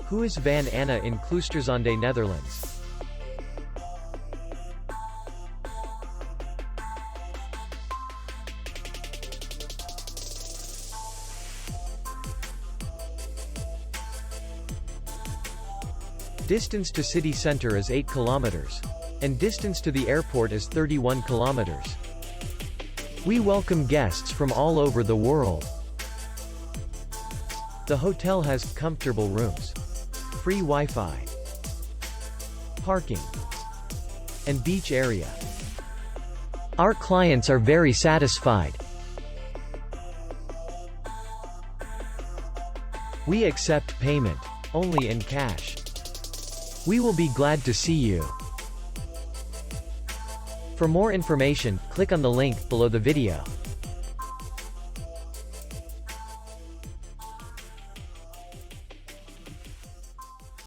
Huis van Anna in Kloosterzande, Netherlands. Distance to city center is 8 kilometers. And distance to the airport is 31 kilometers. We welcome guests from all over the world. The hotel has comfortable rooms, free Wi-Fi, parking, and beach area. Our clients are very satisfied. We accept payment only in cash. We will be glad to see you. For more information, click on the link below the video.